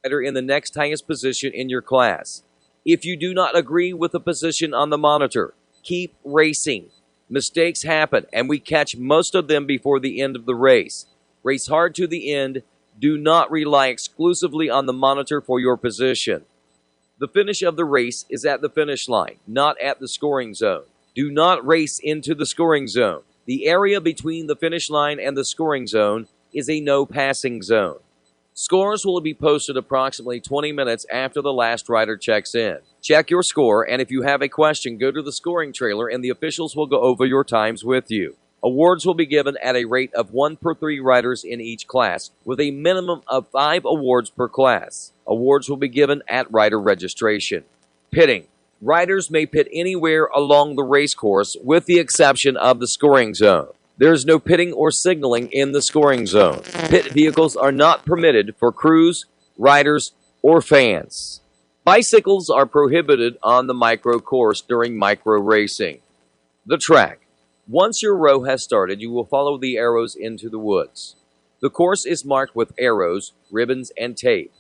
rider in the next highest position in your class. If you do not agree with the position on the monitor, keep racing. Mistakes happen, and we catch most of them before the end of the race. Race hard to the end. Do not rely exclusively on the monitor for your position. The finish of the race is at the finish line, not at the scoring zone. Do not race into the scoring zone. The area between the finish line and the scoring zone is a no passing zone. Scores will be posted approximately 20 minutes after the last rider checks in. Check your score, and if you have a question, go to the scoring trailer and the officials will go over your times with you. Awards will be given at a rate of 1 per 3 riders in each class, with a minimum of 5 awards per class. Awards will be given at rider registration. Pitting. Riders may pit anywhere along the race course with the exception of the scoring zone. There is no pitting or signaling in the scoring zone. Pit vehicles are not permitted for crews, riders, or fans. Bicycles are prohibited on the micro course during micro racing. The track. Once your row has started, you will follow the arrows into the woods. The course is marked with arrows, ribbons, and tape.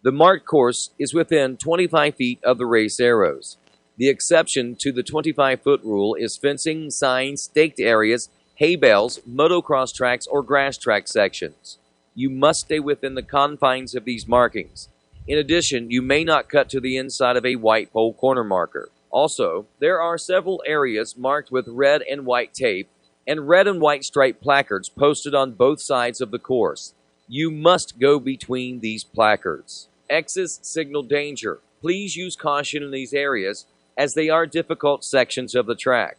The marked course is within 25 feet of the race arrows. The exception to the 25-foot rule is fencing, signs, staked areas, hay bales, motocross tracks, or grass track sections. You must stay within the confines of these markings. In addition, you may not cut to the inside of a white pole corner marker. Also, there are several areas marked with red and white tape and red and white striped placards posted on both sides of the course. You must go between these placards. X's signal danger. Please use caution in these areas as they are difficult sections of the track.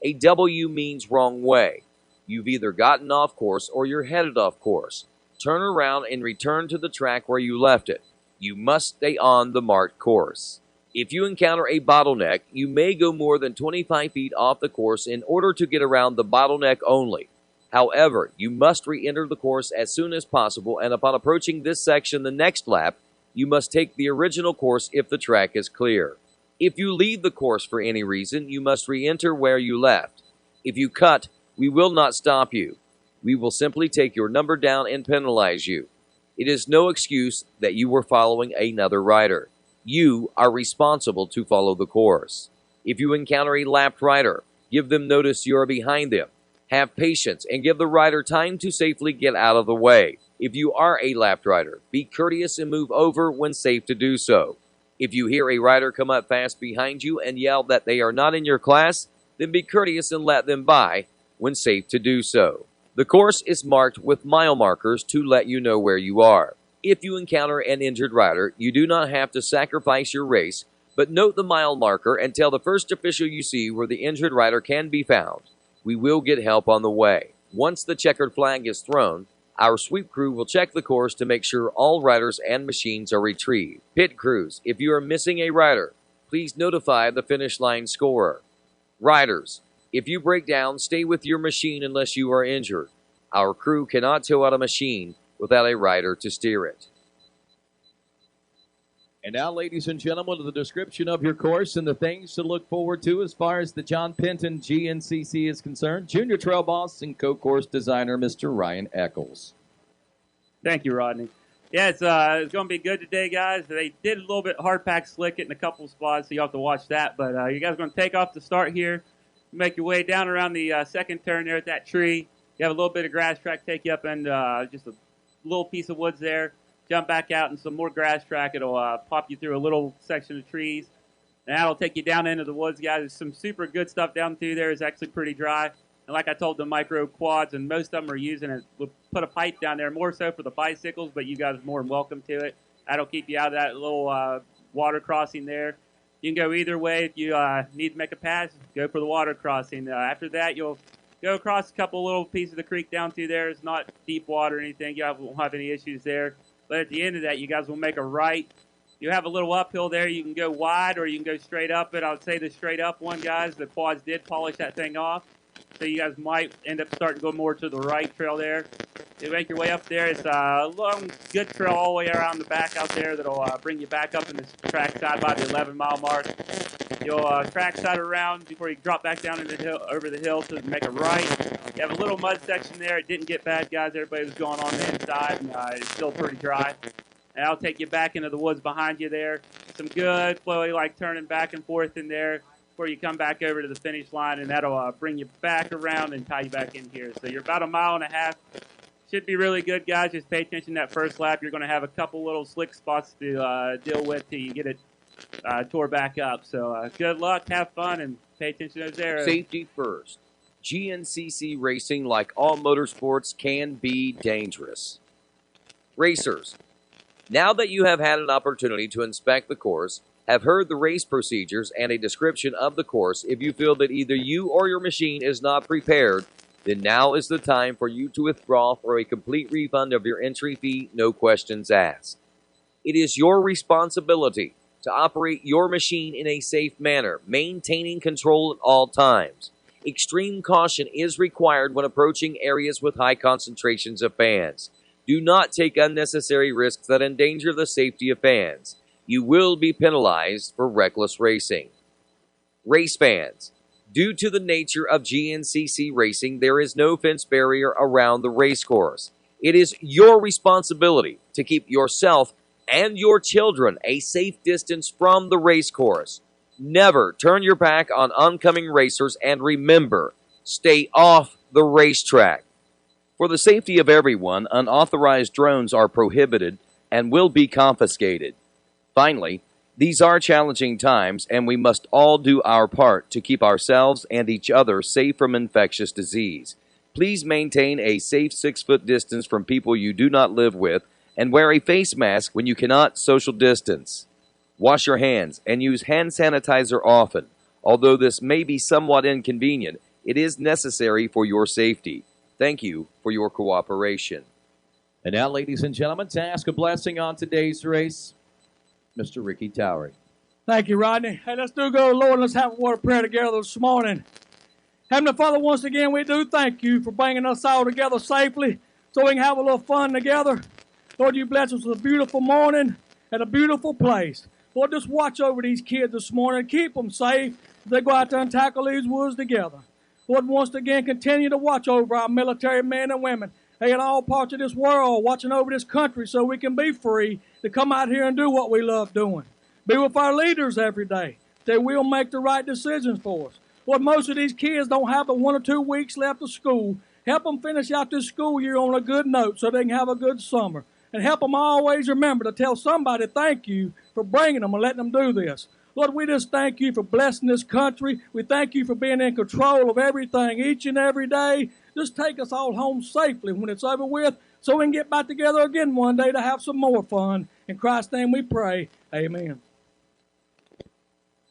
A W means wrong way. You've either gotten off course or you're headed off course. Turn around and return to the track where you left it. You must stay on the marked course. If you encounter a bottleneck, you may go more than 25 feet off the course in order to get around the bottleneck only. However, you must re-enter the course as soon as possible, and upon approaching this section the next lap, you must take the original course if the track is clear. If you leave the course for any reason, you must re-enter where you left. If you cut, we will not stop you. We will simply take your number down and penalize you. It is no excuse that you were following another rider. You are responsible to follow the course. If you encounter a lapped rider, give them notice you are behind them. Have patience and give the rider time to safely get out of the way. If you are a lapped rider, be courteous and move over when safe to do so. If you hear a rider come up fast behind you and yell that they are not in your class, then be courteous and let them by when safe to do so. The course is marked with mile markers to let you know where you are. If you encounter an injured rider, you do not have to sacrifice your race, but note the mile marker and tell the first official you see where the injured rider can be found. We will get help on the way. Once the checkered flag is thrown, our sweep crew will check the course to make sure all riders and machines are retrieved. Pit crews, if you are missing a rider, please notify the finish line scorer. Riders, if you break down, stay with your machine unless you are injured. Our crew cannot tow out a machine without a rider to steer it. And now, ladies and gentlemen, to the description of your course and the things to look forward to as far as the John Penton GNCC is concerned. Junior Trail Boss and co-course designer, Mr. Ryan Eccles. Thank you, Rodney. Yeah, it's going to be good today, guys. They did a little bit hard pack slick it in a couple of spots, so you'll have to watch that. But you guys are going to take off to start here. Make your way down around the second turn there at that tree. You have a little bit of grass track take you up and just a little piece of woods there. Jump back out and some more grass track. It'll pop you through a little section of trees. And that'll take you down into the woods, guys. There's some super good stuff down through there. It's actually pretty dry. And like I told, the micro quads, and most of them are using it. We'll put a pipe down there, more so for the bicycles, but you guys are more than welcome to it. That'll keep you out of that little water crossing there. You can go either way. If you need to make a pass, go for the water crossing. After that, you'll go across a couple little pieces of the creek down through there. It's not deep water or anything. You won't have any issues there. But at the end of that, you guys will make a right. You have a little uphill there. You can go wide or you can go straight up it. I would say the straight up one, guys. The quads did polish that thing off. So you guys might end up starting to go more to the right trail there. You make your way up there. It's a long, good trail all the way around the back out there that'll bring you back up in this track side by the 11-mile mark. You'll track side around before you drop back down into the hill, over the hill to make a right. You have a little mud section there. It didn't get bad, guys. Everybody was going on the inside, and it's still pretty dry. and that'll take you back into the woods behind you there. Some good flowy, like turning back and forth in there before you come back over to the finish line, and that'll bring you back around and tie you back in here. So you're about a mile and a half. Should be really good, guys. Just pay attention to that first lap. You're going to have a couple little slick spots to deal with till you get it tore back up. So good luck, have fun, and pay attention to those arrows. Safety first. GNCC racing, like all motorsports, can be dangerous. Racers, now that you have had an opportunity to inspect the course, have heard the race procedures and a description of the course, if you feel that either you or your machine is not prepared, then now is the time for you to withdraw for a complete refund of your entry fee, no questions asked. It is your responsibility to operate your machine in a safe manner, maintaining control at all times. Extreme caution is required when approaching areas with high concentrations of fans. Do not take unnecessary risks that endanger the safety of fans. You will be penalized for reckless racing. Race fans, due to the nature of GNCC racing, there is no fence barrier around the race course. It is your responsibility to keep yourself and your children a safe distance from the race course. Never turn your back on oncoming racers, and remember, stay off the racetrack. For the safety of everyone, unauthorized drones are prohibited and will be confiscated. Finally, these are challenging times, and we must all do our part to keep ourselves and each other safe from infectious disease. Please maintain a safe 6-foot distance from people you do not live with, and wear a face mask when you cannot social distance. Wash your hands and use hand sanitizer often. Although this may be somewhat inconvenient, it is necessary for your safety. Thank you for your cooperation. And now, ladies and gentlemen, to ask a blessing on today's race, Mr. Ricky Towery. Thank you, Rodney. Hey, let's do go, Lord. Let's have a word of prayer together this morning. Heavenly Father, once again, we do thank you for bringing us all together safely so we can have a little fun together. Lord, you bless us with a beautiful morning and a beautiful place. Lord, just watch over these kids this morning. Keep them safe as they go out there and tackle these woods together. Lord, once again, continue to watch over our military men and women. They in all parts of this world, watching over this country so we can be free to come out here and do what we love doing. Be with our leaders every day. They will make the right decisions for us. Lord, most of these kids don't have but 1 or 2 weeks left of school. Help them finish out this school year on a good note so they can have a good summer. And help them always remember to tell somebody thank you for bringing them and letting them do this. Lord, we just thank you for blessing this country. We thank you for being in control of everything each and every day. Just take us all home safely when it's over with so we can get back together again one day to have some more fun. In Christ's name we pray. Amen.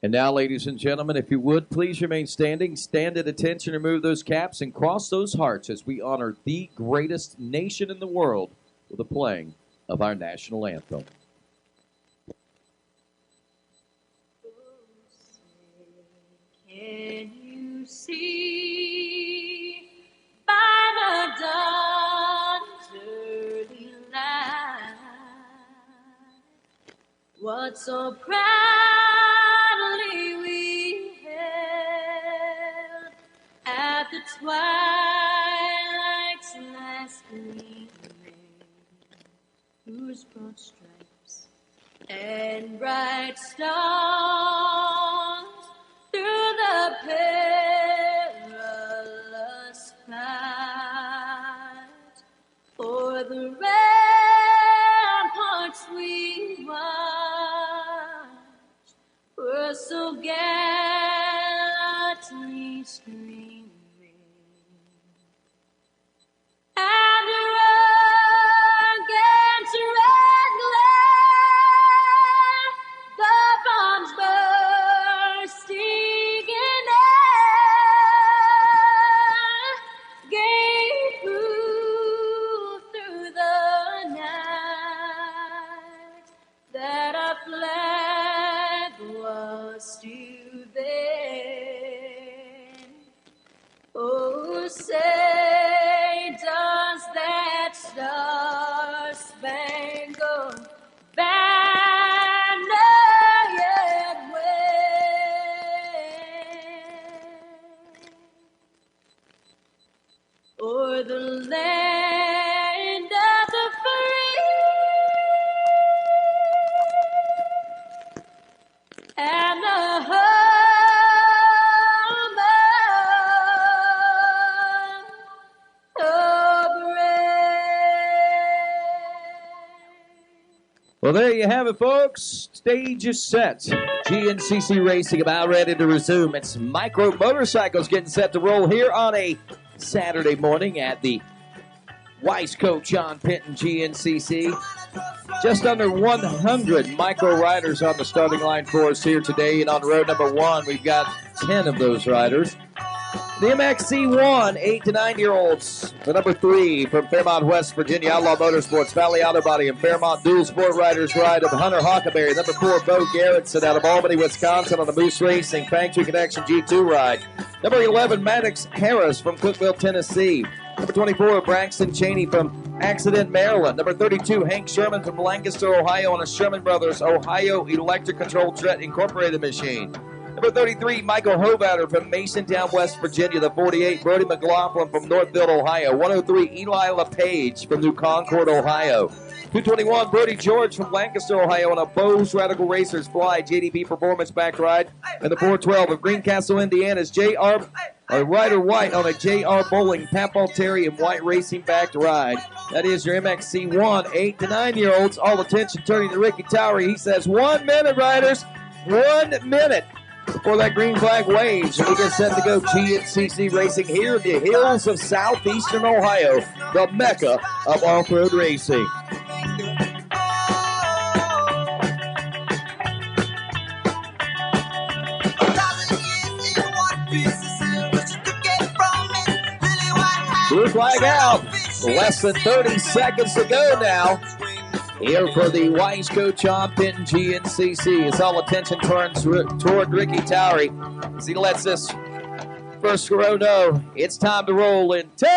And now, ladies and gentlemen, if you would, please remain standing. Stand at attention, remove those caps, and cross those hearts as we honor the greatest nation in the world with the playing of our national anthem. Can you see by the dawn's early light what so proudly we held at the twilight's last gleaming, whose broad stripes and bright stars through the perilous fight for the ramparts we watched were so gallantly streaming. And against red glare, the bombs bursting in air gave proof through the night that our flag was still there. Oh, say does that star-spangled banner yet wave o'er the land of the free? Well, there you have it, folks. Stage is set. GNCC Racing about ready to resume. It's micro motorcycles getting set to roll here on a Saturday morning at the Wiseco John Penton GNCC. Just under 100 micro riders on the starting line for us here today. And on row number 1, we've got 10 of those riders. The MXC1, 8 to 9-year-olds. The number 3 from Fairmont, West Virginia, Outlaw Motorsports, Valley Auto Body, and Fairmont Dual Sport Riders ride of Hunter Hockaberry. Number 4, Bo Garrettson out of Albany, Wisconsin on the Moose Racing Factory Connection G2 ride. Number 11, Maddox Harris from Cookeville, Tennessee. Number 24, Braxton Cheney from Accident, Maryland. Number 32, Hank Sherman from Lancaster, Ohio on a Sherman Brothers Ohio Electric Control Tret Incorporated machine. Number 33, Michael Hovatter from Masontown, West Virginia. The 48, Brody McLaughlin from Northfield, Ohio. 103, Eli LePage from New Concord, Ohio. 221, Brody George from Lancaster, Ohio on a Bose Radical Racers Fly JDP Performance backed ride. And the 412 of Greencastle, Indiana's J.R. Ryder White on a J.R. Bowling, Papal Terry, and White Racing backed ride. That is your MXC1, 8 to 9-year-olds. All attention turning to Ricky Towery. He says, 1 minute, riders. 1 minute. Before that green flag waves, we get set to go. GNCC Racing here in the hills of southeastern Ohio, the mecca of off-road racing. Blue flag out. Less than 30 seconds to go now. Here for the Wiseco John Penton GNCC. As all attention turns toward Ricky Towery as he lets this first row know it's time to roll in 10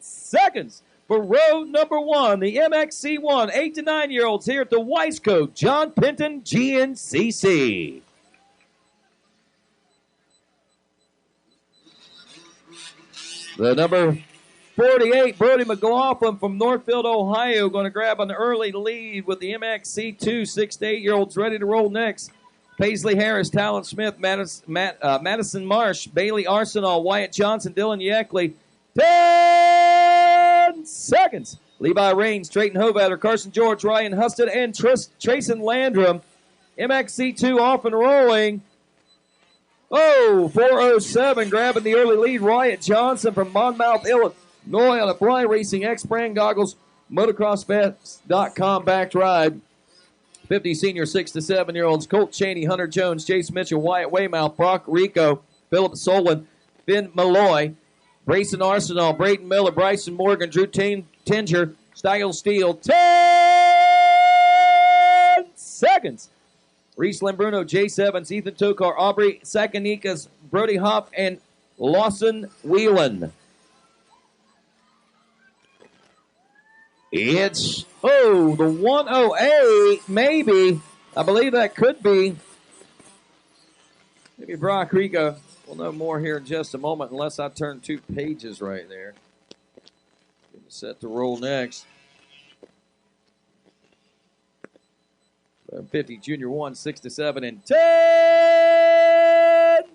seconds for row number 1. The MXC1 8 to 9-year-olds here at the Wiseco John Penton GNCC. The number 48, Brody McLaughlin from Northfield, Ohio, going to grab an early lead with the MXC2 6 to 8-year-olds ready to roll next. Paisley Harris, Talon Smith, Madison Marsh, Bailey Arsenal, Wyatt Johnson, Dylan Yeckley. 10 seconds. Levi Rains, Trayton Hovatter, Carson George, Ryan Husted, and Trayson Landrum. MXC2 off and rolling. 407 grabbing the early lead. Wyatt Johnson from Monmouth, Illinois on a Fly Racing X brand goggles, motocrossbets.com backed ride. 50 senior 6 to 7-year-olds, Colt Cheney, Hunter Jones, Chase Mitchell, Wyatt Weymouth, Brock Rico, Philip Solon, Finn Malloy, Brayson Arsenal, Braden Miller, Bryson Morgan, Drew Tinger, Style Steele. 10 seconds. Reese Lembruno, Jace Evans, Ethan Tokar, Aubrey Sakanikas, Brody Hopp, and Lawson Whelan. It's, the 108, maybe. I believe that could be. Maybe Brock Rico. We'll know more here in just a moment unless I turn 2 pages right there. Getting set to roll next. 50 Junior 1, 6 to 7 in 10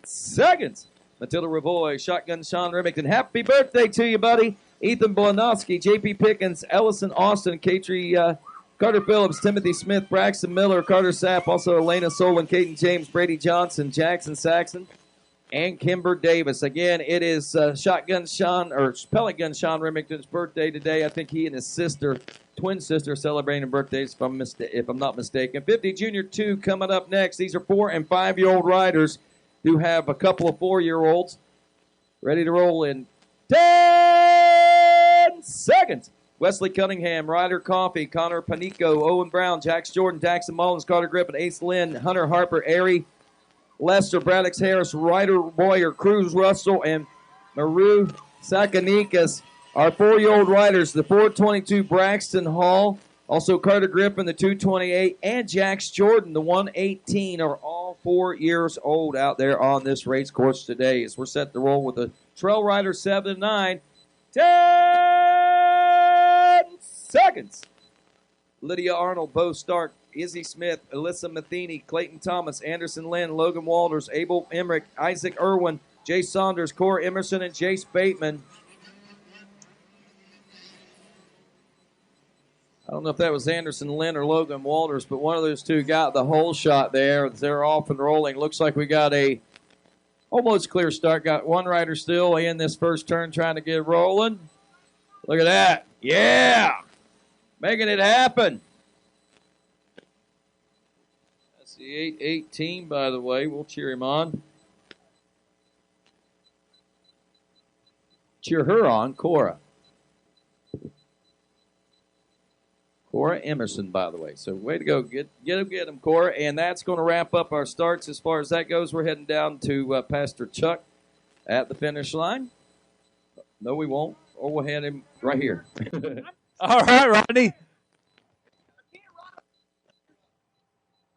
seconds. Matilda Ravoy, Shotgun Sean Remington. Happy birthday to you, buddy. Ethan Bolanowski, J.P. Pickens, Ellison Austin, Carter Phillips, Timothy Smith, Braxton Miller, Carter Sapp, also Elena Solon, Caden James, Brady Johnson, Jackson Saxon, and Kimber Davis. Again, it is Pellet Gun Sean Remington's birthday today. I think he and his sister, twin sister, celebrating birthdays, if I'm not mistaken. 50 Junior 2 coming up next. These are 4 and 5-year-old riders who have a couple of 4-year-olds ready to roll in 10 seconds. Wesley Cunningham, Ryder Coffey, Connor Panico, Owen Brown, Jax Jordan, Daxon Mullins, Carter Griffin, Ace Lynn, Hunter Harper, Airy Lester, Braddock Harris, Ryder Boyer, Cruz Russell, and Maru Sakanikas. Our 4-year-old riders, the 422 Braxton Hall, also Carter Griffin, the 228, and Jax Jordan, the 118, are all 4 years old out there on this race course today as we're set to roll with the Trail Rider 7 to 9. 10 seconds. Lydia Arnold, Bo Stark, Izzy Smith, Alyssa Matheny, Clayton Thomas, Anderson Lynn, Logan Walters, Abel Emmerich, Isaac Irwin, Jay Saunders, Cora Emerson, and Jace Bateman. I don't know if that was Anderson Lynn or Logan Walters, but one of those two got the whole shot there. They're off and rolling. Looks like we got a almost clear start. Got one rider still in this first turn trying to get rolling. Look at that. Yeah. Making it happen. That's the 818, by the way. We'll cheer him on. Cheer her on, Cora. Cora Emerson, by the way. So way to go. Get him, Cora. And that's going to wrap up our starts as far as that goes. We're heading down to Pastor Chuck at the finish line. No, we won't. Or we'll head him right here. All right, Rodney.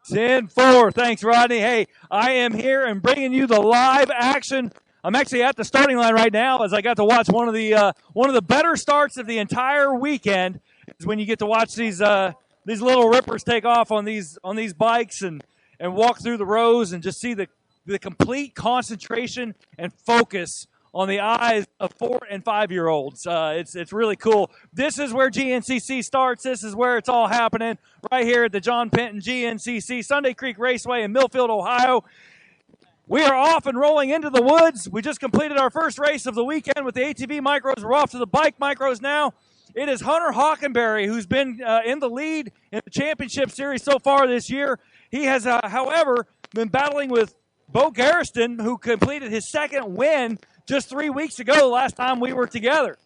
10-4. Thanks, Rodney. Hey, I am here and bringing you the live action. I'm actually at the starting line right now as I got to watch one of the better starts of the entire weekend. Is when you get to watch these little rippers take off on these bikes and walk through the rows and just see the complete concentration and focus on the eyes of 4 and 5 year olds. It's really cool. This is where GNCC starts. This is where it's all happening right here at the John Penton GNCC Sunday Creek Raceway in Millfield, Ohio. We are off and rolling into the woods. We just completed our first race of the weekend with the ATV micros. We're off to the bike micros now. It is Hunter Hockenberry who's been in the lead in the championship series so far this year. He has, however, been battling with Bo Garriston, who completed his second win just 3 weeks ago, the last time we were together.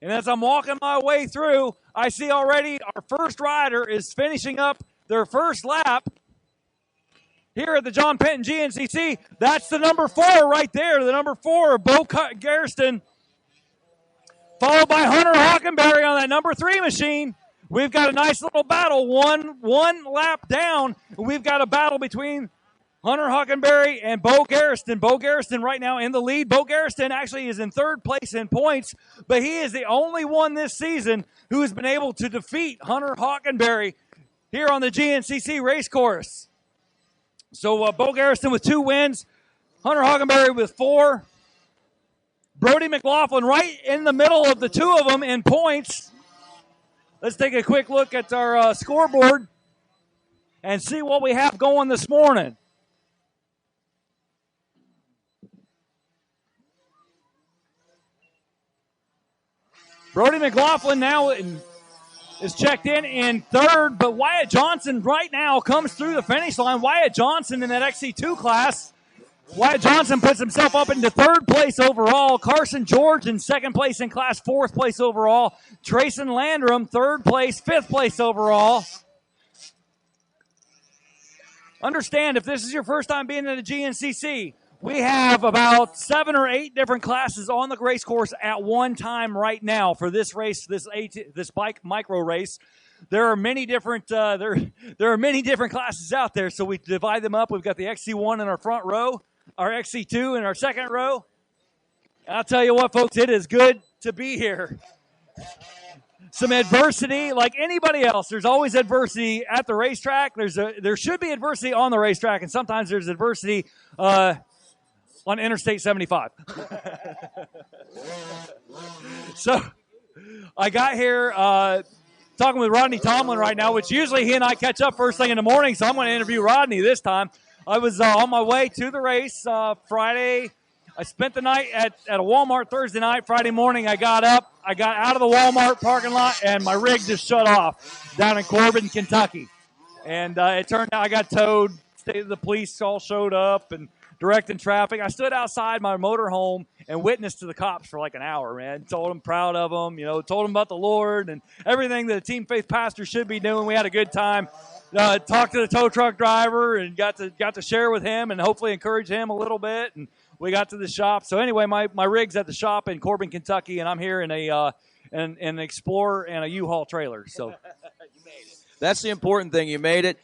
And as I'm walking my way through, I see already our first rider is finishing up their first lap here at the John Penton GNCC. That's the number 4 right there, the number 4, Bo Garriston. Followed by Hunter Hockenberry on that number 3 machine. We've got a nice little battle, one lap down. We've got a battle between Hunter Hockenberry and Bo Garriston. Bo Garriston right now in the lead. Bo Garriston actually is in 3rd place in points, but he is the only one this season who has been able to defeat Hunter Hockenberry here on the GNCC race course. So Bo Garriston with 2 wins, Hunter Hockenberry with 4. Brody McLaughlin right in the middle of the two of them in points. Let's take a quick look at our scoreboard and see what we have going this morning. Brody McLaughlin now is checked in 3rd, but Wyatt Johnson right now comes through the finish line. Wyatt Johnson in that XC2 class. Wyatt Johnson puts himself up into 3rd place overall. Carson George in 2nd place in class, 4th place overall. Trayson Landrum, 3rd place, 5th place overall. Understand, if this is your first time being in the GNCC, we have about 7 or 8 different classes on the race course at one time right now for this race, this bike micro race. There are many different there are many different classes out there, so we divide them up. We've got the XC1 in our front row, our XC2 in our second row. And I'll tell you what, folks, it is good to be here. Some adversity, like anybody else, there's always adversity at the racetrack. There should be adversity on the racetrack, and sometimes there's adversity on Interstate 75. So I got here talking with Rodney Tomlin right now, which usually he and I catch up first thing in the morning, so I'm going to interview Rodney this time. I was on my way to the race Friday. I spent the night at a Walmart Thursday night. Friday morning, I got up. I got out of the Walmart parking lot, and my rig just shut off down in Corbin, Kentucky. And it turned out I got towed. The police all showed up and directing traffic. I stood outside my motorhome and witnessed to the cops for like an hour, man. Told them proud of them, told them about the Lord and everything that a Team Faith pastor should be doing. We had a good time. Talked to the tow truck driver and got to share with him and hopefully encourage him a little bit. And we got to the shop. So anyway, my rig's at the shop in Corbin, Kentucky, and I'm here in an Explorer and a U-Haul trailer. So you made it. That's the important thing. You made it.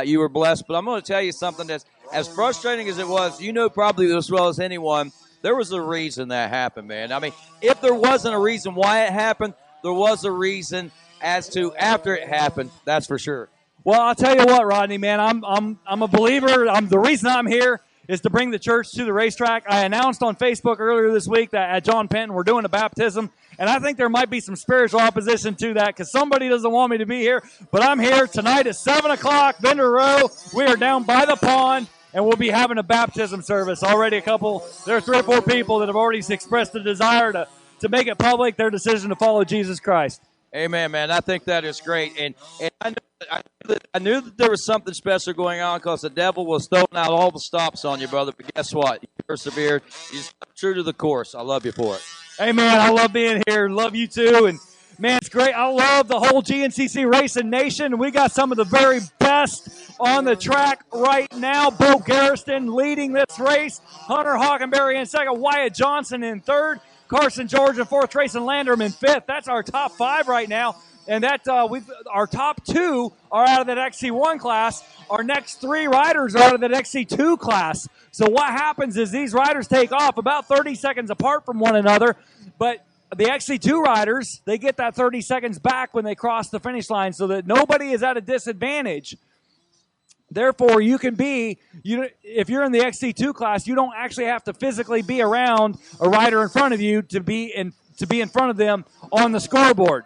You were blessed. But I'm going to tell you something that's as frustrating as it was. Probably as well as anyone, there was a reason that happened, man. I mean, if there wasn't a reason why it happened, there was a reason as to after it happened. That's for sure. Well, I'll tell you what, Rodney, man, I'm a believer. The reason I'm here is to bring the church to the racetrack. I announced on Facebook earlier this week that at John Penton we're doing a baptism, and I think there might be some spiritual opposition to that because somebody doesn't want me to be here, but I'm here tonight at 7 o'clock, Bender Row. We are down by the pond, and we'll be having a baptism service. Already there are 3 or 4 people that have already expressed the desire to make it public, their decision to follow Jesus Christ. Amen, man. I think that is great. And I knew that there was something special going on because the devil was throwing out all the stops on you, brother. But guess what? You persevered. You stuck true to the course. I love you for it. Hey, man, I love being here. Love you, too. And, man, it's great. I love the whole GNCC Racing Nation. We got some of the very best on the track right now. Bo Garriston leading this race. Hunter Hockenberry in second. Wyatt Johnson in third. Carson George in fourth. Trayson Landrum in fifth. That's our top 5 right now. And that our top 2 are out of that XC1 class. Our next 3 riders are out of that XC2 class. So what happens is these riders take off about 30 seconds apart from one another. But the XC2 riders, they get that 30 seconds back when they cross the finish line so that nobody is at a disadvantage. Therefore, you can if you're in the XC2 class, you don't actually have to physically be around a rider in front of you to be in front of them on the scoreboard.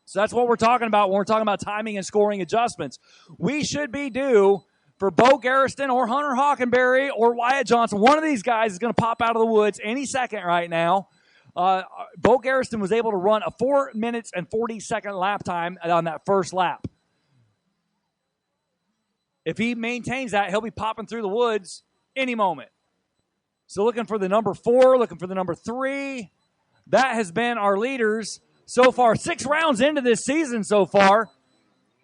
So that's what we're talking about when we're talking about timing and scoring adjustments. We should be due for Bo Garriston or Hunter Hockenberry or Wyatt Johnson. One of these guys is going to pop out of the woods any second right now. Bo Garriston was able to run a 4 minutes and 40-second lap time on that first lap. If he maintains that, he'll be popping through the woods any moment. So looking for the number 4, looking for the number 3. That has been our leaders so far. 6 rounds into this season so far.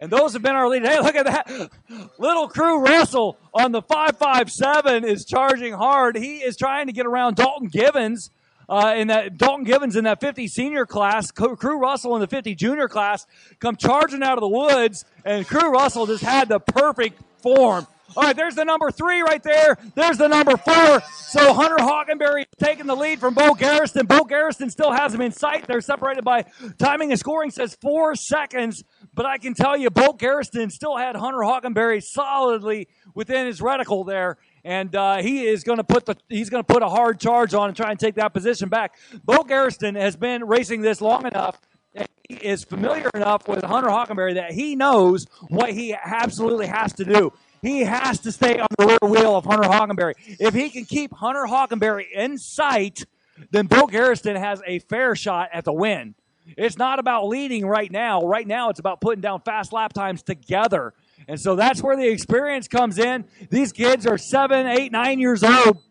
And those have been our leaders. Hey, look at that. Little Crew Russell on the 557 is charging hard. He is trying to get around Dalton Givens. In that 50 senior class. Crew Russell in the 50 junior class come charging out of the woods, and Crew Russell just had the perfect form. All right, there's the number 3 right there. There's the number 4. So Hunter Hockenberry taking the lead from Bo Garriston. Bo Garriston still has him in sight. They're separated by timing and scoring says 4 seconds. But I can tell you, Bo Garriston still had Hunter Hockenberry solidly within his reticle there. And he is going to put a hard charge on and try and take that position back. Bo Garriston has been racing this long enough, and he is familiar enough with Hunter Hockenberry that he knows what he absolutely has to do. He has to stay on the rear wheel of Hunter Hockenberry. If he can keep Hunter Hockenberry in sight, then Bo Garriston has a fair shot at the win. It's not about leading right now. Right now, it's about putting down fast lap times together. And so that's where the experience comes in. These kids are 7, 8, 9 years old,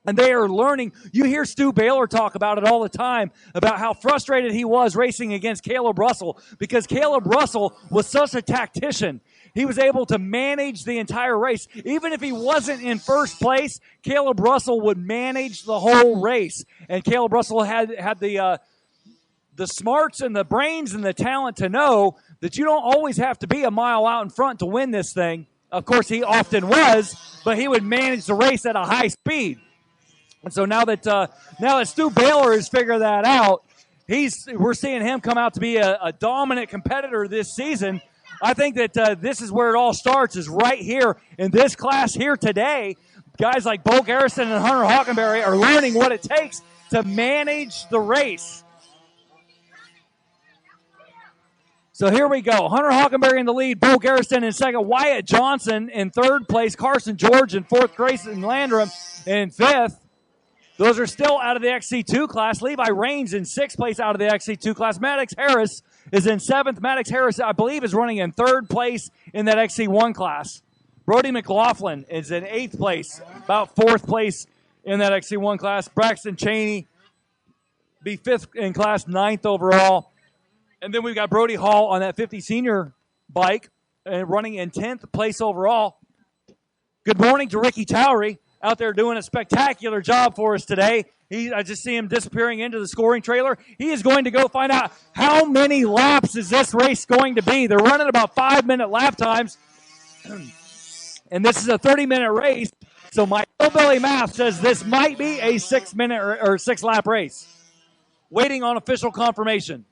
and they are learning. You hear Stu Baylor talk about it all the time, about how frustrated he was racing against Caleb Russell because Caleb Russell was such a tactician. He was able to manage the entire race. Even if he wasn't in first place, Caleb Russell would manage the whole race. And Caleb Russell had the smarts and the brains and the talent to know that you don't always have to be a mile out in front to win this thing. Of course, he often was, but he would manage the race at a high speed. And so now that Stu Baylor has figured that out, we're seeing him come out to be a dominant competitor this season. I think that this is where it all starts, is right here in this class here today. Guys like Bo Garriston and Hunter Hockenberry are learning what it takes to manage the race. So here we go. Hunter Hockenberry in the lead. Bo Garriston in second. Wyatt Johnson in third place. Carson George in fourth. Trayson Landrum in fifth. Those are still out of the XC2 class. Levi Raines in sixth place out of the XC2 class. Maddox Harris is in seventh. Maddox Harris, I believe, is running in third place in that XC1 class. Brody McLaughlin is in eighth place, about fourth place in that XC1 class. Braxton Cheney be fifth in class, ninth overall. And then we've got Brody Hall on that 50 senior bike and running in 10th place overall. Good morning to Ricky Towery out there doing a spectacular job for us today. I just see him disappearing into the scoring trailer. He is going to go find out how many laps is this race going to be. They're running about 5-minute lap times. And this is a 30-minute race. So my hillbilly math says this might be a 6-minute or 6-lap race. Waiting on official confirmation.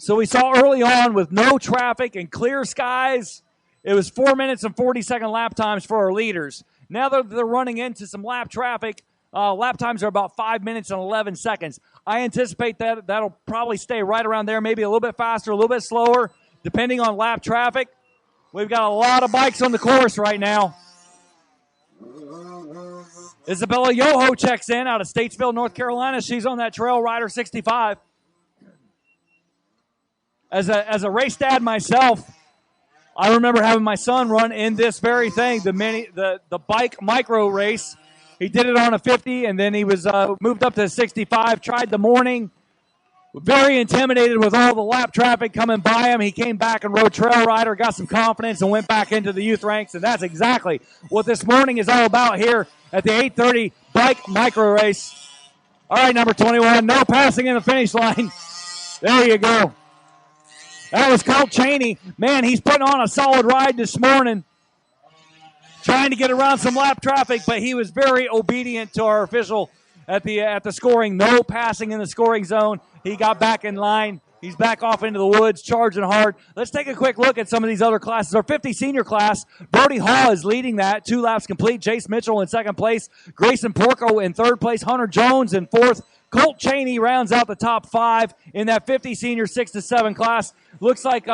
So we saw early on with no traffic and clear skies, it was 4 minutes and 40-second lap times for our leaders. Now that they're running into some lap traffic, lap times are about 5 minutes and 11 seconds. I anticipate that that'll probably stay right around there, maybe a little bit faster, a little bit slower, depending on lap traffic. We've got a lot of bikes on the course right now. Isabella Yoho checks in out of Statesville, North Carolina. She's on that Trail Rider 65. As a race dad myself, I remember having my son run in this very thing, the bike micro race. He did it on a 50, and then he was moved up to a 65, tried the morning. Very intimidated with all the lap traffic coming by him. He came back and rode Trail Rider, got some confidence, and went back into the youth ranks, and that's exactly what this morning is all about here at the 8:30 bike micro race. All right, number 21, no passing in the finish line. There you go. That was Colt Cheney. Man, he's putting on a solid ride this morning, trying to get around some lap traffic, but he was very obedient to our official at the scoring. No passing in the scoring zone. He got back in line. He's back off into the woods, charging hard. Let's take a quick look at some of these other classes. Our 50 senior class, Brody Hall is leading that. 2 laps complete. Jace Mitchell in second place. Grayson Porco in third place. Hunter Jones in fourth. Colt Cheney rounds out the top 5 in that 50 senior 6 to 7 class. Looks like,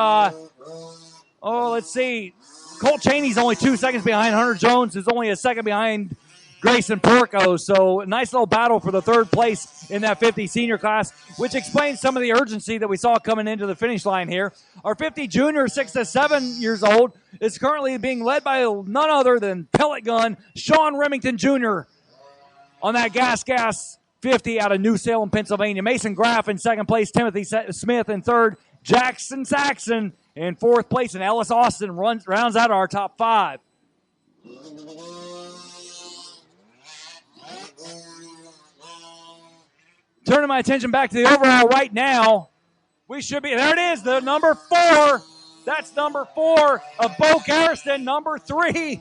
let's see. Colt Cheney's only 2 seconds behind. Hunter Jones is only a second behind Grayson Porco. So a nice little battle for the third place in that 50 senior class, which explains some of the urgency that we saw coming into the finish line here. Our 50 junior 6 to 7 years old is currently being led by none other than pellet gun Sean Remington Jr. on that gas 50 out of New Salem, Pennsylvania. Mason Graff in second place. Timothy Smith in third. Jackson Saxon in fourth place. And Ellis Austin rounds out our top 5. Turning my attention back to the overall right now, we should be, there it is, the number 4. That's number 4 of Bo Garriston. Number 3,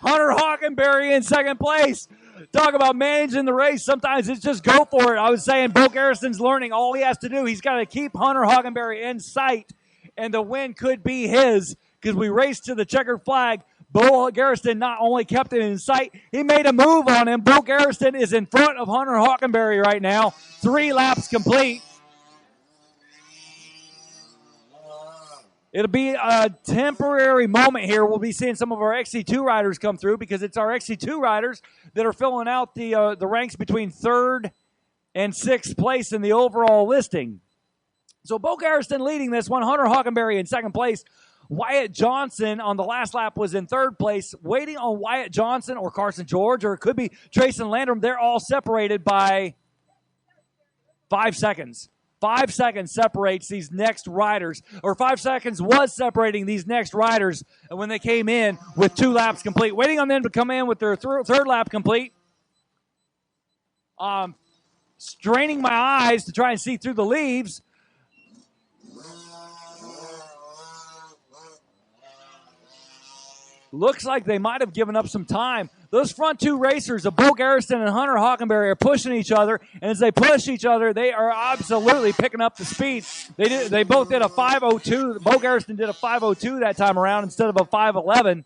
Hunter Hockenberry in second place. Talk about managing the race. Sometimes it's just go for it. I was saying Bo Garriston's learning. All he has to do, he's got to keep Hunter Hockenberry in sight, and the win could be his because we raced to the checkered flag. Bo Garriston not only kept it in sight, he made a move on him. Bo Garriston is in front of Hunter Hockenberry right now. 3 laps complete. It'll be a temporary moment here. We'll be seeing some of our XC2 riders come through because it's our XC2 riders that are filling out the ranks between 3rd and 6th place in the overall listing. So Bo Garriston leading this one. Hunter Hockenberry in second place. Wyatt Johnson on the last lap was in third place, waiting on Wyatt Johnson or Carson George, or it could be Trayson Landrum. They're all separated by 5 seconds. 5 seconds separates these next riders, or 5 seconds was separating these next riders when they came in with 2 laps complete. Waiting on them to come in with their third lap complete. Straining my eyes to try and see through the leaves. Looks like they might have given up some time. Those front 2 racers, of Bo Garriston and Hunter Hockenberry, are pushing each other, and as they push each other, they are absolutely picking up the speed. They both did a 5:02. Bo Garriston did a 5:02 that time around instead of a 5:11,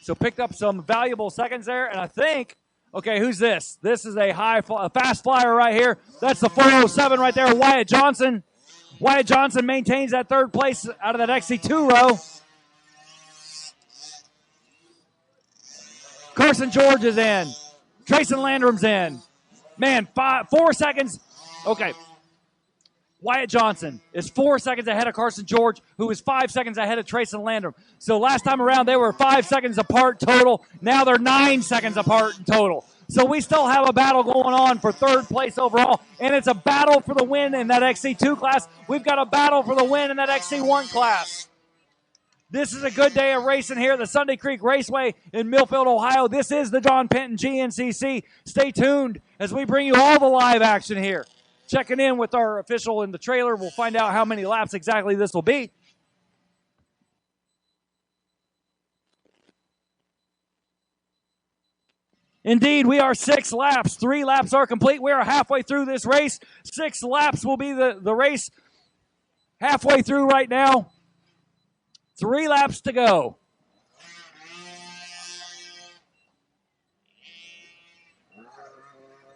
so picked up some valuable seconds there. And I think, okay, who's this? This is a fast flyer right here. That's the 4:07 right there, Wyatt Johnson. Wyatt Johnson maintains that third place out of that XC2 row. Carson George is in. Trayson Landrum's in. Man, 4 seconds. Okay. Wyatt Johnson is 4 seconds ahead of Carson George, who is 5 seconds ahead of Trayson Landrum. So last time around, they were 5 seconds apart total. Now they're 9 seconds apart in total. So we still have a battle going on for third place overall, and it's a battle for the win in that XC2 class. We've got a battle for the win in that XC1 class. This is a good day of racing here at the Sunday Creek Raceway in Millfield, Ohio. This is the John Penton GNCC. Stay tuned as we bring you all the live action here. Checking in with our official in the trailer. We'll find out how many laps exactly this will be. Indeed, we are 6 laps. 3 laps are complete. We are halfway through this race. 6 laps will be the race. halfway through right now. 3 laps to go.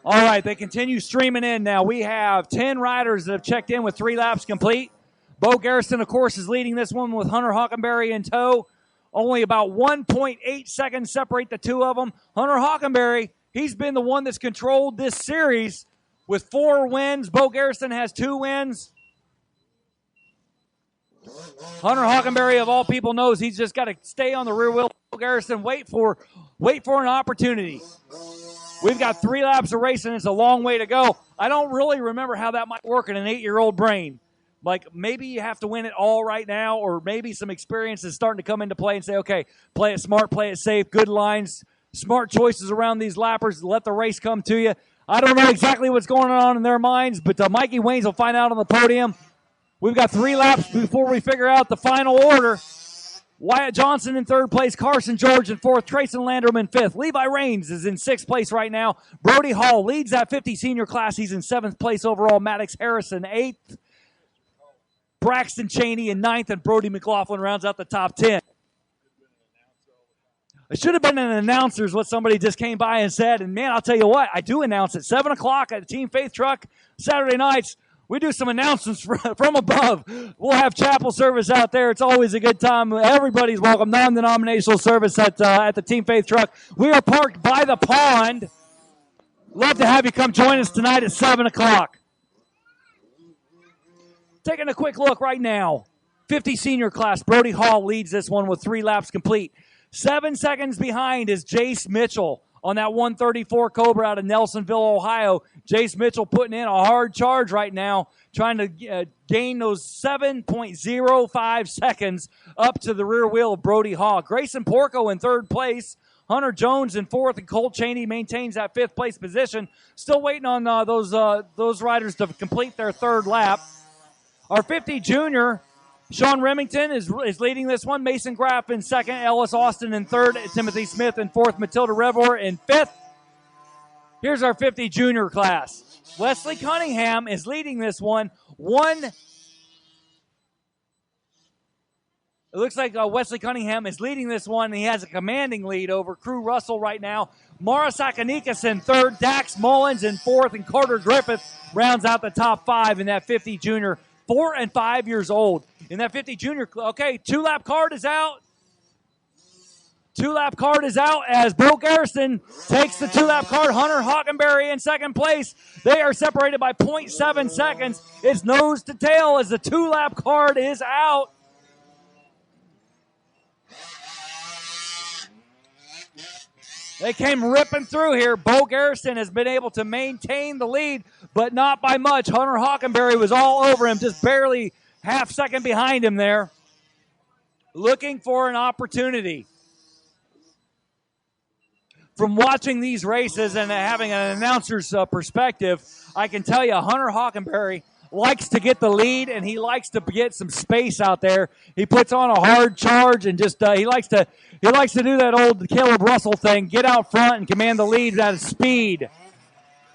All right, they continue streaming in now. We have 10 riders that have checked in with 3 laps complete. Bo Garrison, of course, is leading this one with Hunter Hockenberry in tow. Only about 1.8 seconds separate the two of them. Hunter Hockenberry, he's been the one that's controlled this series with 4 wins. Bo Garrison has 2 wins. Hunter Hockenberry, of all people, knows he's just got to stay on the rear wheel. Bo Garrison, wait for an opportunity. We've got 3 laps of racing. It's a long way to go. I don't really remember how that might work in an 8-year-old brain. Like, maybe you have to win it all right now, or maybe some experience is starting to come into play and say, okay, play it smart, play it safe, good lines, smart choices around these lappers, let the race come to you. I don't know exactly what's going on in their minds, but Mikey Waynes will find out on the podium. We've got 3 laps before we figure out the final order. Wyatt Johnson in 3rd place, Carson George in 4th, Trayson Landrum in 5th. Levi Raines is in 6th place right now. Brody Hall leads that 50 senior class. He's in 7th place overall. Maddox Harrison 8th. Braxton Cheney in 9th, and Brody McLaughlin rounds out the top 10. It should have been an announcer is what somebody just came by and said. And, man, I'll tell you what, I do announce at 7 o'clock at the Team Faith Truck Saturday nights. We do some announcements from above. We'll have chapel service out there. It's always a good time. Everybody's welcome. Non-denominational service at the Team Faith Truck. We are parked by the pond. Love to have you come join us tonight at 7 o'clock. Taking a quick look right now. 50 senior class. Brody Hall leads this one with 3 laps complete. 7 seconds behind is Jace Mitchell on that 134 Cobra out of Nelsonville, Ohio. Jace Mitchell putting in a hard charge right now, trying to gain those 7.05 seconds up to the rear wheel of Brody Hall. Grayson Porco in 3rd place. Hunter Jones in 4th, and Colt Cheney maintains that 5th place position. Still waiting on those riders to complete their 3rd lap. Our 50 junior, Sean Remington, is leading this one. Mason Graff in 2nd, Ellis Austin in 3rd, Timothy Smith in 4th, Matilda Revor in 5th. Here's our 50 junior class. Wesley Cunningham is leading this one. It looks like Wesley Cunningham is leading this one, and he has a commanding lead over Crew Russell right now. Mara Sakanikas in 3rd, Dax Mullins in 4th, and Carter Griffith rounds out the top 5 in that 50 junior. 4 and 5 years old. In that 50 junior, okay, 2-lap card is out. 2-lap card is out as Bo Garrison takes the 2-lap card. Hunter Hockenberry in 2nd place. They are separated by 0.7 seconds. It's nose to tail as the 2-lap card is out. They came ripping through here. Bo Garrison has been able to maintain the lead, but not by much. Hunter Hockenberry was all over him, just barely half second behind him there. Looking for an opportunity. From watching these races and having an announcer's perspective, I can tell you Hunter Hockenberry likes to get the lead, and he likes to get some space out there. He puts on a hard charge and just he likes to do that old Caleb Russell thing, get out front and command the lead at speed.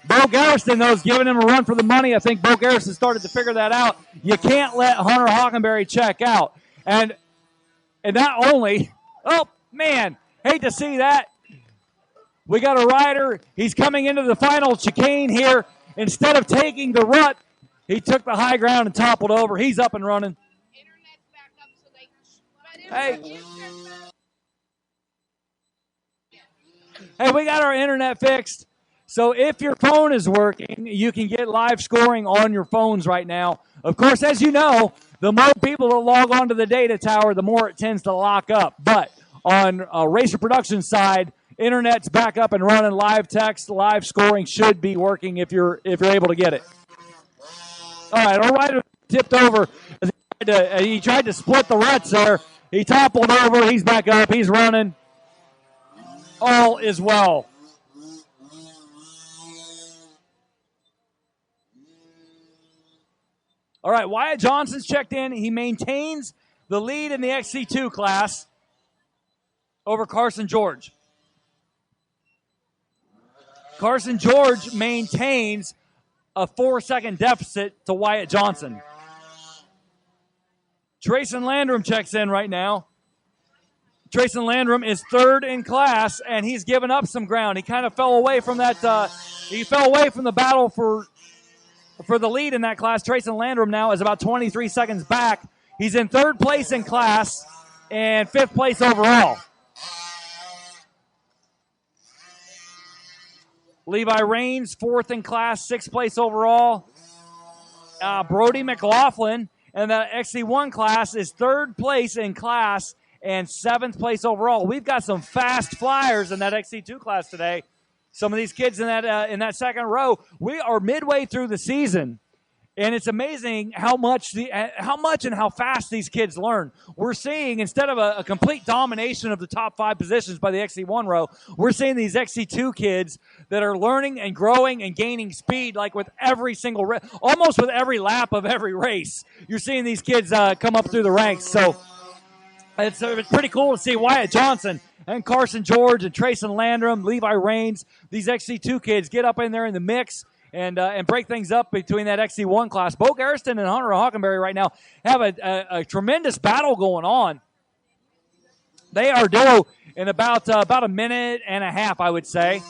Bo Garrison, though, is giving him a run for the money. I think Bo Garrison started to figure that out. You can't let Hunter Hockenberry check out. And not only, oh, man, hate to see that. We got a rider. He's coming into the final chicane here. Instead of taking the rut, he took the high ground and toppled over. He's up and running. Hey, we got our internet fixed. So if your phone is working, you can get live scoring on your phones right now. Of course, as you know, the more people that log on to the data tower, the more it tends to lock up. But on Racer Production side, internet's back up and running. Live text, live scoring should be working if you're able to get it. All right, our rider tipped over. He tried to split the ruts there. He toppled over. He's back up. He's running. All is well. All right, Wyatt Johnson's checked in. He maintains the lead in the XC2 class over Carson George. Carson George maintains a 4-second deficit to Wyatt Johnson. Trayson Landrum checks in right now. Trayson Landrum is third in class, and he's given up some ground. He kind of fell away from that. He fell away from the battle for the lead in that class. Trayson Landrum now is about 23 seconds back. He's in third place in class and fifth place overall. Levi Raines, fourth in class, sixth place overall. Brody McLaughlin in the XC1 class is third place in class and seventh place overall. We've got some fast flyers in that XC2 class today. Some of these kids in that second row. We are midway through the season, and it's amazing how much and how fast these kids learn. We're seeing, instead of a complete domination of the top 5 positions by the XC1 row, we're seeing these XC2 kids that are learning and growing and gaining speed, like with every single almost with every lap of every race. You're seeing these kids come up through the ranks. So it's pretty cool to see Wyatt Johnson and Carson George and Trayson Landrum, Levi Raines, these XC2 kids get up in there in the mix and break things up between that XC1 class. Bo Garriston and Hunter Hockenberry right now have a tremendous battle going on. They are due in about a minute and a half, I would say.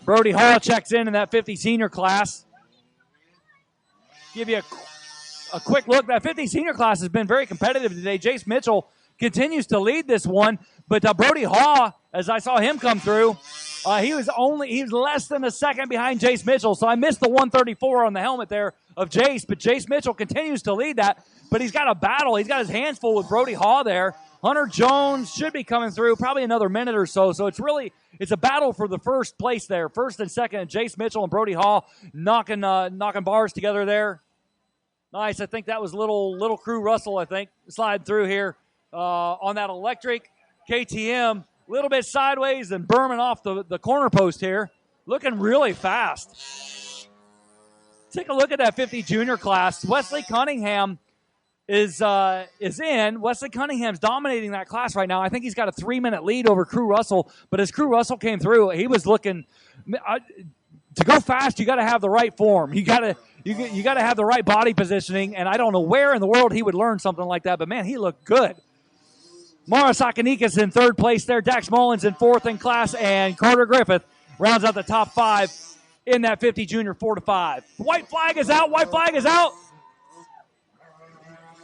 Brody Hall checks in that 50 senior class. Give you a quick look. That 50 senior class has been very competitive today. Jace Mitchell continues to lead this one, but Brody Hall, as I saw him come through, he was less than a second behind Jace Mitchell, so I missed the 134 on the helmet there of Jace, but Jace Mitchell continues to lead that, but he's got a battle. He's got his hands full with Brody Hall there. Hunter Jones should be coming through probably another minute or so, so it's a battle for the first place there. First and second, Jace Mitchell and Brody Hall knocking bars together there. Nice. I think that was little Crew Russell, I think, sliding through here on that electric KTM. A little bit sideways and Berman off the corner post here. Looking really fast. Take a look at that 50 junior class. Wesley Cunningham is in. Wesley Cunningham's dominating that class right now. I think he's got a 3-minute lead over Crew Russell. But as Crew Russell came through, he was looking to go fast. You got to have the right form. You got to have the right body positioning. And I don't know where in the world he would learn something like that. But man, he looked good. Mara Sakanikas in third place there. Dax Mullins in fourth in class. And Carter Griffith rounds out the top 5 in that 50 junior 4-5. White flag is out. White flag is out.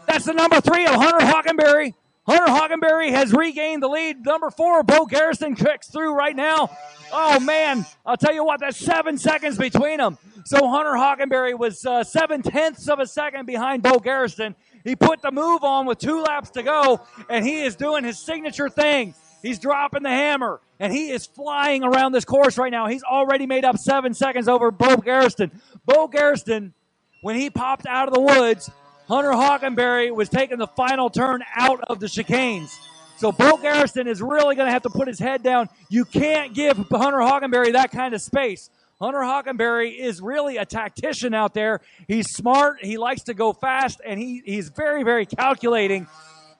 That's the number 3 of Hunter Hockenberry. Hunter Hockenberry has regained the lead. Number 4, Bo Garriston kicks through right now. Oh, man. I'll tell you what, that's 7 seconds between them. So Hunter Hockenberry was 7/10 of a second behind Bo Garriston. He put the move on with 2 laps to go, and he is doing his signature thing. He's dropping the hammer, and he is flying around this course right now. He's already made up 7 seconds over Bo Garriston. Bo Garriston, when he popped out of the woods, Hunter Hockenberry was taking the final turn out of the chicanes. So Bo Garriston is really going to have to put his head down. You can't give Hunter Hockenberry that kind of space. Hunter Hockenberry is really a tactician out there. He's smart. He likes to go fast, and he's very, very calculating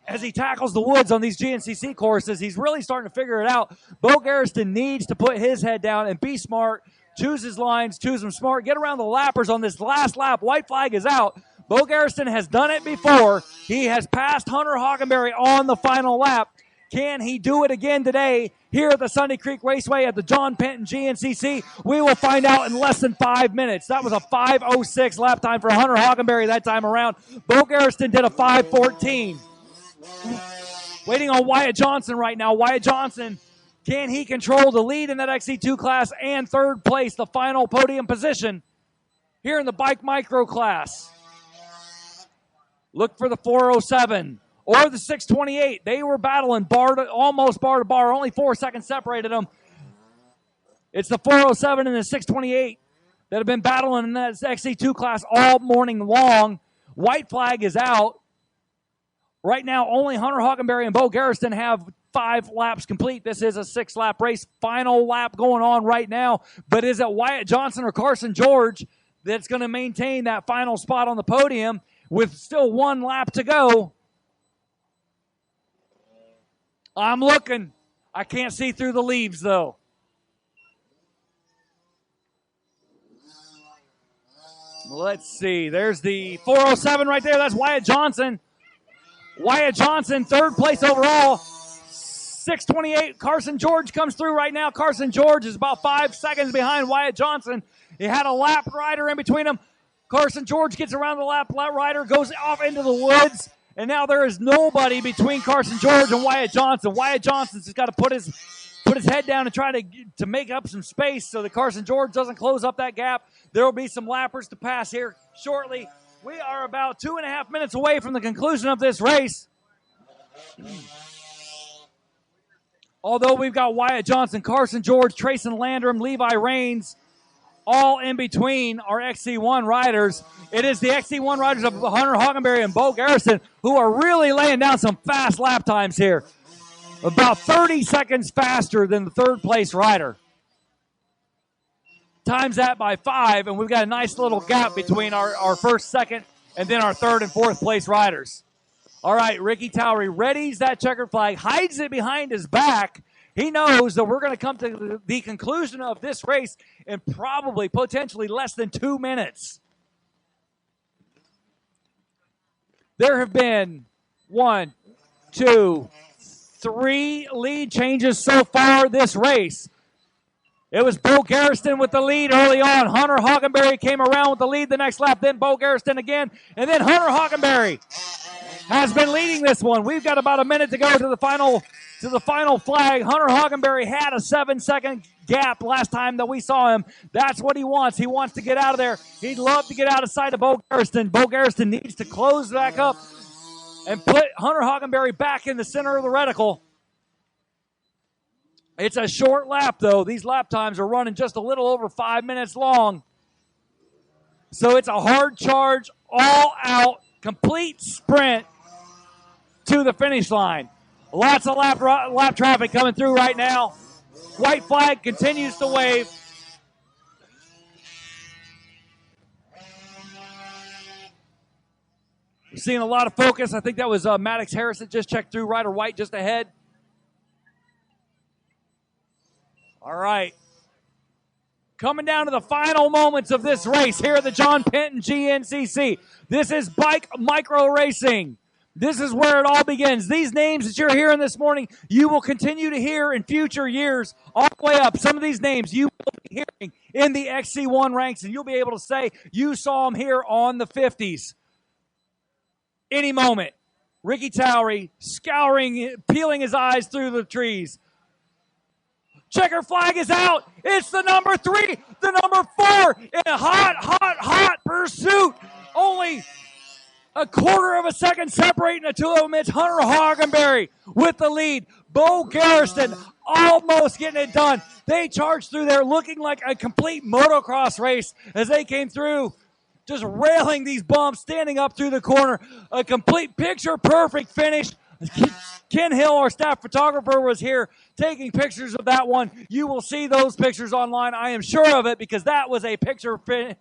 as he tackles the woods on these GNCC courses. He's really starting to figure it out. Bo Garriston needs to put his head down and be smart, choose his lines, choose them smart, get around the lappers on this last lap. White flag is out. Bo Garriston has done it before. He has passed Hunter Hockenberry on the final lap. Can he do it again today here at the Sunday Creek Raceway at the John Penton GNCC? We will find out in less than 5 minutes. That was a 5:06 lap time for Hunter Hockenberry that time around. Bo Garriston did a 5:14. Waiting on Wyatt Johnson right now. Wyatt Johnson, can he control the lead in that XC2 class and third place, the final podium position here in the bike micro class? Look for the 407 or the 628. They were battling almost bar to bar. Only 4 seconds separated them. It's the 407 and the 628 that have been battling in that XC2 class all morning long. White flag is out. Right now, only Hunter Hockenberry and Bo Garriston have 5 laps complete. This is a 6-lap race. Final lap going on right now. But is it Wyatt Johnson or Carson George that's going to maintain that final spot on the podium with still 1 lap to go? I'm looking. I can't see through the leaves, though. Let's see. There's the 407 right there. That's Wyatt Johnson. Wyatt Johnson, third place overall. 6:28. Carson George comes through right now. Carson George is about 5 seconds behind Wyatt Johnson. He had a lap rider in between them. Carson George gets around the lap rider, goes off into the woods, and now there is nobody between Carson George and Wyatt Johnson. Wyatt Johnson's just got to put his head down and try to make up some space so that Carson George doesn't close up that gap. There will be some lappers to pass here shortly. We are about 2.5 minutes away from the conclusion of this race. Although we've got Wyatt Johnson, Carson George, Trayson Landrum, Levi Rains, all in between our XC1 riders. It is the XC1 riders of Hunter Hockenberry and Bo Garrison who are really laying down some fast lap times here. About 30 seconds faster than the third place rider. Times that by 5, and we've got a nice little gap between our first, second, and then our third and fourth place riders. All right, Ricky Towery readies that checkered flag, hides it behind his back. He knows that we're going to come to the conclusion of this race in probably, potentially less than 2 minutes. There have been 1, 2, 3 lead changes so far this race. It was Bo Garrison with the lead early on. Hunter Hockenberry came around with the lead the next lap. Then Bo Garrison again. And then Hunter Hockenberry has been leading this one. We've got about a minute to go to the final flag. Hunter Hockenberry had a 7-second gap last time that we saw him. That's what he wants. He wants to get out of there. He'd love to get out of sight of Bo Garrison. Bo Garrison needs to close back up and put Hunter Hockenberry back in the center of the reticle. It's a short lap, though. These lap times are running just a little over 5 minutes long. So it's a hard charge, all-out, complete sprint to the finish line. Lots of lap traffic coming through right now. White flag continues to wave. We're seeing a lot of focus. I think that was Maddox Harris that just checked through. Ryder White just ahead. All right. Coming down to the final moments of this race here at the John Penton GNCC. This is bike micro racing. This is where it all begins. These names that you're hearing this morning, you will continue to hear in future years all the way up. Some of these names you will be hearing in the XC1 ranks, and you'll be able to say you saw them here on the 50s. Any moment. Ricky Towery scouring, peeling his eyes through the trees. Checker flag is out. It's the number 3, the number 4 in a hot pursuit. Only a quarter of a second separating the two of them. It's Hunter Hockenberry with the lead. Bo Garrison almost getting it done. They charged through there looking like a complete motocross race as they came through, just railing these bumps, standing up through the corner. A complete picture-perfect finish. Ken Hill, our staff photographer, was here taking pictures of that one. You will see those pictures online. I am sure of it because that was a picture-perfect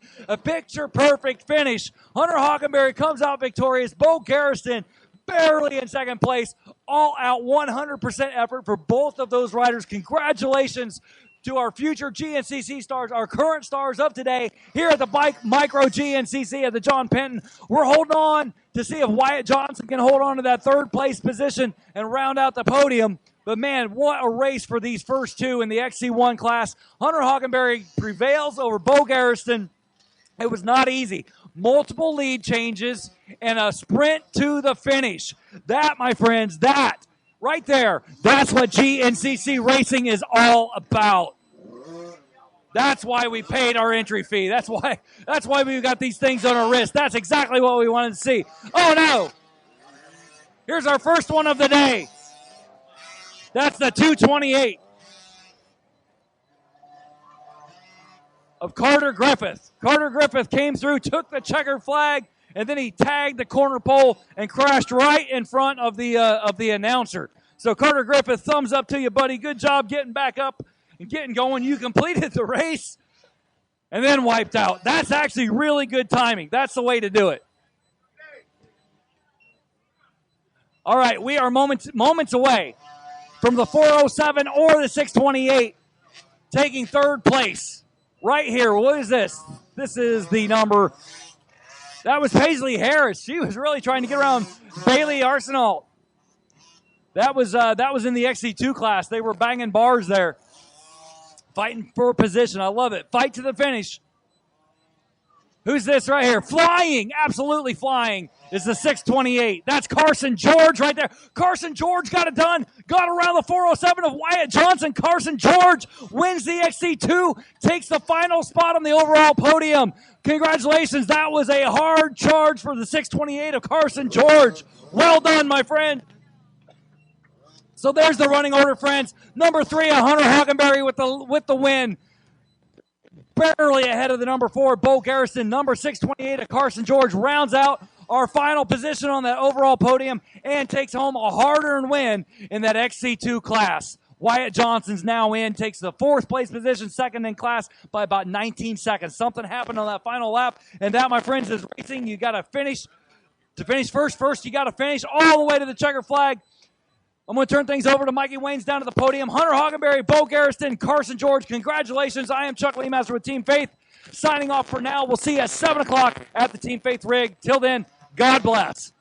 finish. Hunter Hockenberry comes out victorious. Bo Garrison barely in second place. All out 100% effort for both of those riders. Congratulations to our future GNCC stars, our current stars of today here at the Bike Micro GNCC at the John Penton. We're holding on to see if Wyatt Johnson can hold on to that third place position and round out the podium. But man, what a race for these first two in the XC1 class. Hunter Hockenberry prevails over Bo Garrison. It was not easy. Multiple lead changes and a sprint to the finish. That, my friends, that right there, that's what GNCC racing is all about. That's why we paid our entry fee. That's why we've got these things on our wrist. That's exactly what we wanted to see. Oh no! Here's our first one of the day. That's the 228 of Carter Griffith. Carter Griffith came through, took the checkered flag, and then he tagged the corner pole and crashed right in front of the announcer. So Carter Griffith, thumbs up to you, buddy. Good job getting back up and getting going. You completed the race and then wiped out. That's actually really good timing. That's the way to do it. All right, we are moments away from the 407 or the 628 taking third place right here. What is this? This is the number. That was Paisley Harris. She was really trying to get around Bailey Arsenal. That was in the XC2 class. They were banging bars there, fighting for position. I love it. Fight to the finish. Who's this right here? Flying, absolutely flying, is the 628. That's Carson George right there. Carson George got it done. Got around the 407 of Wyatt Johnson. Carson George wins the XC2, takes the final spot on the overall podium. Congratulations. That was a hard charge for the 628 of Carson George. Well done, my friend. So there's the running order, friends. Number 3, Hunter Hockenberry with the win. Barely ahead of the number 4, Bo Garrison. Number 628 of Carson George rounds out our final position on that overall podium and takes home a hard-earned win in that XC2 class. Wyatt Johnson's now in, takes the 4th place position, second in class by about 19 seconds. Something happened on that final lap, and that, my friends, is racing. You got to finish. To finish first you got to finish all the way to the checker flag. I'm going to turn things over to Mikey Waynes down to the podium. Hunter Hockenberry, Bo Garrison, Carson George, congratulations. I am Chuck Lemaster with Team Faith. Signing off for now. We'll see you at 7 o'clock at the Team Faith rig. Till then, God bless.